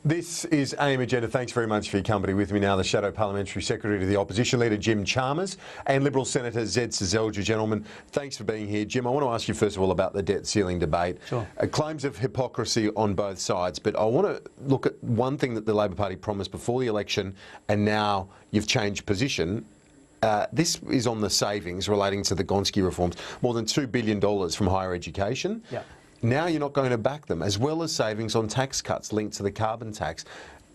This is AM Agenda. Thanks very much for your company. With me now, the Shadow Parliamentary Secretary to the Opposition Leader, Jim Chalmers, and Liberal Senator Zed Seselja. Gentlemen, thanks for being here. Jim, I want to ask you first of all about the debt ceiling debate. Sure. Claims of hypocrisy on both sides, but I want to look at one thing that the Labor Party promised before the election, and now you've changed position. This is on the savings relating to the Gonski reforms, more than $2 billion from higher education. Yeah. Now you're not going to back them, as well as savings on tax cuts linked to the carbon tax.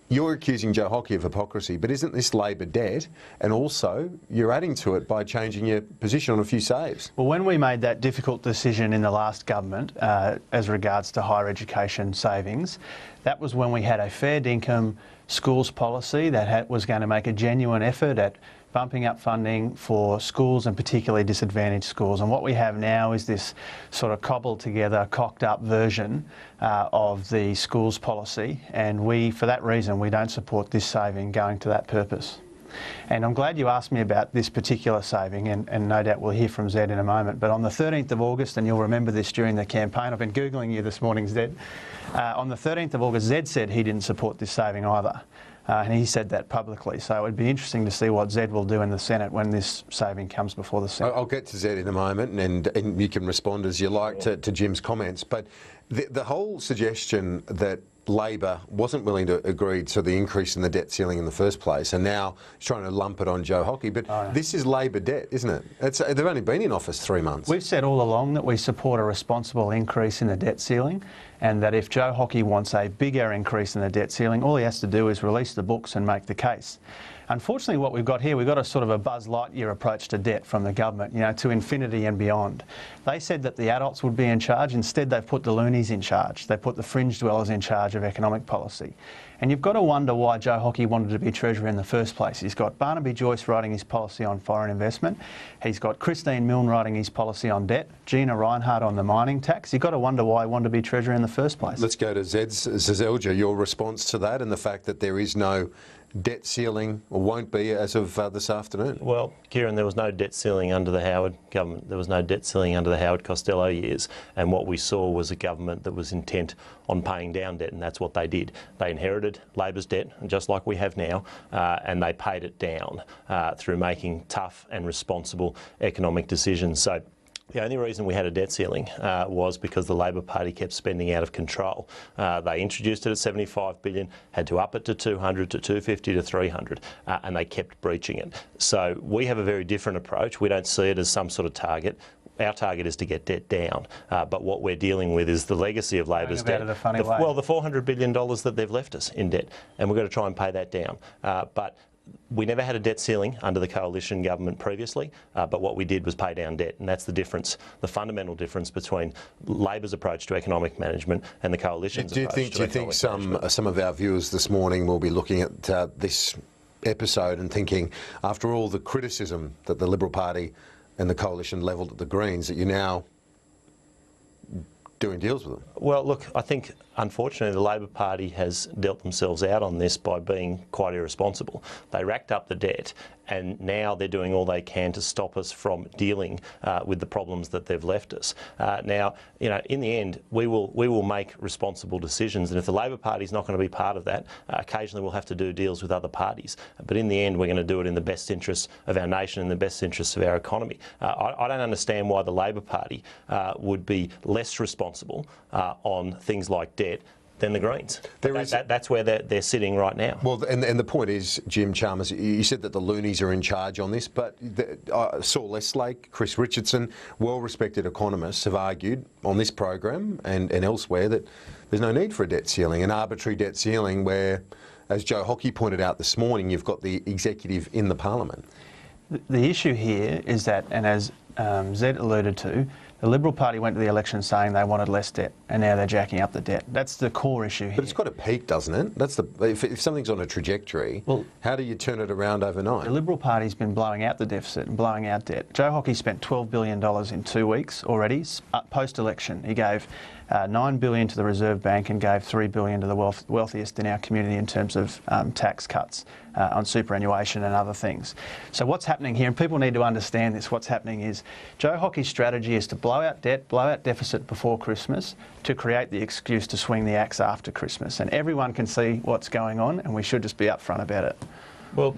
You're accusing Joe Hockey of hypocrisy, but isn't this Labor debt? And also, you're adding to it by changing your position on a few saves. Well, when we made that difficult decision in the last government as regards to higher education savings, that was when we had a fair income schools policy that was going to make a genuine effort at bumping up funding for schools and particularly disadvantaged schools. And what we have now is this sort of cobbled together, cocked up version of the schools policy. And for that reason, we don't support this saving going to that purpose. And I'm glad you asked me about this particular saving, and no doubt we'll hear from Zed in a moment. But on the 13th of August, and you'll remember this during the campaign, I've been Googling you this morning, Zed. On the 13th of August, Zed said he didn't support this saving either. And he said that publicly. So it would be interesting to see what Zed will do in the Senate when this saving comes before the Senate. I'll get to Zed in a moment, and you can respond as you like to Jim's comments. But the whole suggestion that Labor wasn't willing to agree to the increase in the debt ceiling in the first place, and now he's trying to lump it on Joe Hockey. But this is Labor debt, isn't it? They've only been in office 3 months. We've said all along that we support a responsible increase in the debt ceiling, and that if Joe Hockey wants a bigger increase in the debt ceiling, all he has to do is release the books and make the case. Unfortunately, what we've got here, we've got a sort of a Buzz Lightyear approach to debt from the government, you know, to infinity and beyond. They said that the adults would be in charge. Instead, they've put the loonies in charge. They put the fringe dwellers in charge of economic policy. And you've got to wonder why Joe Hockey wanted to be Treasurer in the first place. He's got Barnaby Joyce writing his policy on foreign investment. He's got Christine Milne writing his policy on debt. Gina Reinhardt on the mining tax. You've got to wonder why he wanted to be Treasurer in the first place. Let's go to Zed Seselja, your response to that and the fact that there is no debt ceiling, or won't be as of this afternoon. Well, Kieran, there was no debt ceiling under the Howard government. There was no debt ceiling under the Howard Costello years. And what we saw was a government that was intent on paying down debt, and that's what they did. They inherited Labor's debt, just like we have now, and they paid it down through making tough and responsible economic decisions. So the only reason we had a debt ceiling was because the Labor Party kept spending out of control. They introduced it at $75 billion, had to up it to 200, to 250, to 300, and they kept breaching it. So we have a very different approach. We don't see it as some sort of target. Our target is to get debt down, but what we're dealing with is the legacy of Labor's debt. Well, the $400 billion that they've left us in debt, and we've got to try and pay that down. But we never had a debt ceiling under the coalition government previously, but what we did was pay down debt, and that's the difference, the fundamental difference between Labor's approach to economic management and the coalition's approach to economic management. Do you think some of our viewers this morning will be looking at this episode and thinking, after all the criticism that the Liberal Party and the coalition levelled at the Greens, that you're now doing deals with them? Well, look, I think unfortunately the Labor Party has dealt themselves out on this by being quite irresponsible. They racked up the debt, and now they're doing all they can to stop us from dealing with the problems that they've left us. Now, you know, in the end, we will make responsible decisions, and if the Labor Party is not going to be part of that, occasionally we'll have to do deals with other parties. But in the end, we're going to do it in the best interests of our nation and the best interests of our economy. I don't understand why the Labor Party would be less responsible on things like debt than the Greens. That's where they're sitting right now. Well, and the point is, Jim Chalmers, you said that the loonies are in charge on this, but Saul Estlake, Chris Richardson, well-respected economists have argued on this program and elsewhere that there's no need for a debt ceiling, an arbitrary debt ceiling where, as Joe Hockey pointed out this morning, you've got the executive in the parliament. The issue here is that, and as Zed alluded to, the Liberal Party went to the election saying they wanted less debt, and now they're jacking up the debt. That's the core issue here. But it's got to peak, doesn't it? That's if something's on a trajectory, well, how do you turn it around overnight? The Liberal Party's been blowing out the deficit and blowing out debt. Joe Hockey spent $12 billion in 2 weeks already, post-election. He gave $9 billion to the Reserve Bank and gave $3 billion to the wealthiest in our community in terms of tax cuts. on superannuation and other things. So what's happening here, and people need to understand this, what's happening is Joe Hockey's strategy is to blow out debt, blow out deficit before Christmas to create the excuse to swing the axe after Christmas. And everyone can see what's going on, and we should just be upfront about it. Well,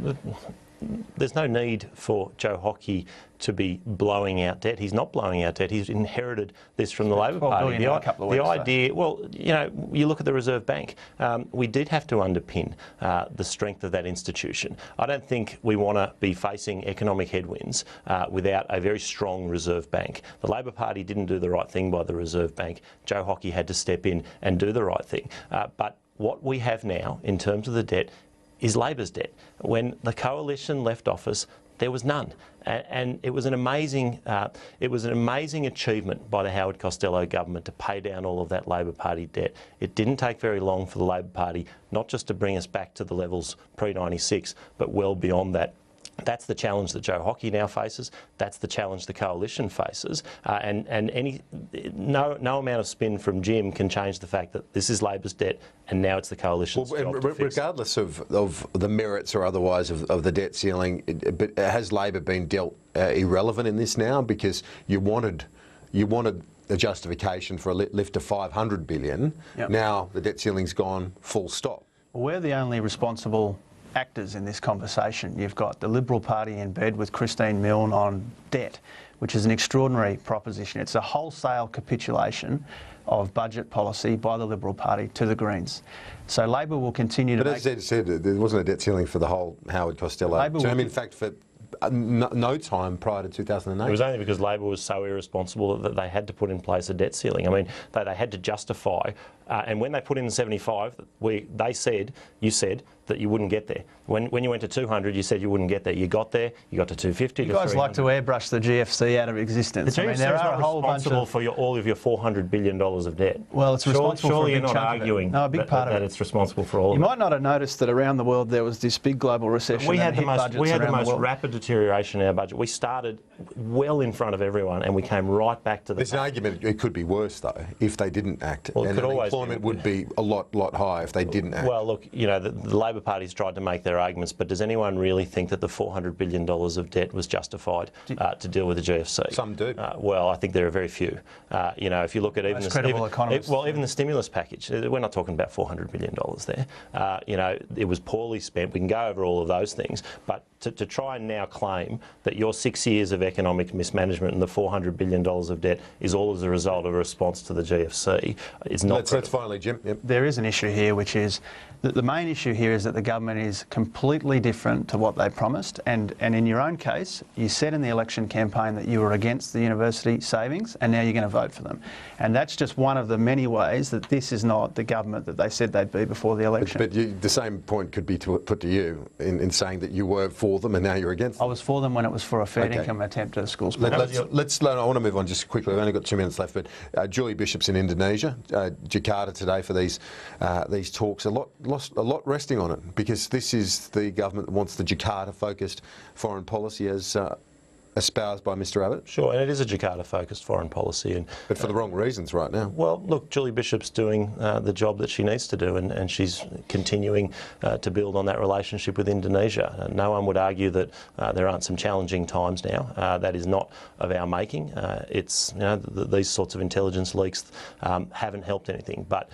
there's no need for Joe Hockey to be blowing out debt. He's not blowing out debt. He's inherited this from the Labor Party. The idea, well, you know, you look at the Reserve Bank. We did have to underpin the strength of that institution. I don't think we want to be facing economic headwinds without a very strong Reserve Bank. The Labor Party didn't do the right thing by the Reserve Bank. Joe Hockey had to step in and do the right thing. But what we have now in terms of the debt is Labor's debt. When the coalition left office, there was none, and it was an amazing achievement by the Howard Costello government to pay down all of that Labor Party debt. It didn't take very long for the Labor Party not just to bring us back to the levels pre-96, but well beyond that. That's the challenge that Joe Hockey now faces. That's the challenge the coalition faces. No amount of spin from Jim can change the fact that this is Labor's debt and now it's the coalition's job to fix it. Regardless of the merits or otherwise of the debt ceiling, but has Labor been dealt irrelevant in this now? Because you wanted a justification for a lift to $500 billion. Yep. Now the debt ceiling's gone full stop. Well, we're the only responsible actors in this conversation. You've got the Liberal Party in bed with Christine Milne on debt, which is an extraordinary proposition. It's a wholesale capitulation of budget policy by the Liberal Party to the Greens. So Labor will continue to But as Ed said, there wasn't a debt ceiling for the whole Howard Costello term. In fact, for no time prior to 2008. It was only because Labor was so irresponsible that they had to put in place a debt ceiling. I mean, they had to justify, and when they put in the 75, they said, you said, that you wouldn't get there. When you went to 200, you said you wouldn't get there. You got there, you got to 250, you guys like to airbrush the GFC out of existence. The GFC is not responsible for all of your $400 billion of debt. Well, it's responsible for a big chunk of it. Surely you're not arguing that it's responsible for all of it. You might not have noticed that around the world there was this big global recession. We had the most rapid deterioration in our budget. We started well in front of everyone and we came right back to the... There's an argument it could be worse, though, if they didn't act. Well, and unemployment would be a lot higher if they didn't act. Well, look, you know, the Labor Party's tried to make their arguments, but does anyone really think that the $400 billion of debt was justified to deal with the GFC? Some do. Well, I think there are very few. You know, if you look at even the stimulus package, we're not talking about $400 billion there. You know, it was poorly spent. We can go over all of those things, but to try and now claim that your 6 years of economic mismanagement and the $400 billion of debt is all as a result of a response to the GFC is not. Let's finally, Jim. Yep. There is an issue here, which is that the main issue here is that the government is completely different to what they promised. And in your own case, you said in the election campaign that you were against the university savings, and now you're going to vote for them. And that's just one of the many ways that this is not the government that they said they'd be before the election. But the same point could be put to you in saying that you were for them and now you're against them. I was for them when it was for a fair income attempt at a school's I want to move on just quickly. We've only got 2 minutes left, but Julie Bishop's in Indonesia, Jakarta today for these talks. A lot resting on it, because this is the government that wants the Jakarta-focused foreign policy as espoused by Mr Abbott. Sure, and it is a Jakarta-focused foreign policy. But for the wrong reasons right now. Well, look, Julie Bishop's doing the job that she needs to do, and she's continuing to build on that relationship with Indonesia. No one would argue that there aren't some challenging times now. That is not of our making. It's, you know, these sorts of intelligence leaks haven't helped anything. But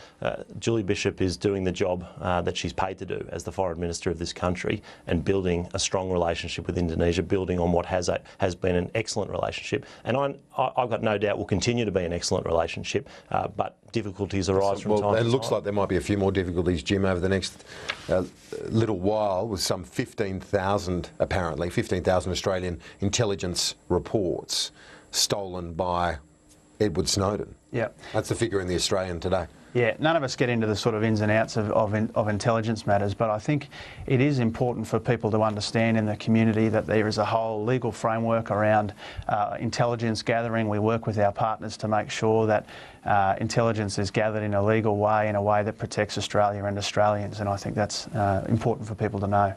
Julie Bishop is doing the job that she's paid to do as the foreign minister of this country, and building a strong relationship with Indonesia, building on what has been an excellent relationship, and I've got no doubt will continue to be an excellent relationship, but difficulties arise from time to time. It looks like there might be a few more difficulties, Jim, over the next little while, with some 15,000 Australian intelligence reports stolen by Edward Snowden. Yeah, that's the figure in the Australian today. Yeah, none of us get into the sort of ins and outs of intelligence matters, but I think it is important for people to understand in the community that there is a whole legal framework around intelligence gathering. We work with our partners to make sure that intelligence is gathered in a legal way, in a way that protects Australia and Australians, and I think that's important for people to know.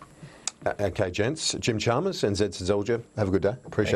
Okay, gents. Jim Chalmers and Seselja, have a good day. Appreciate it.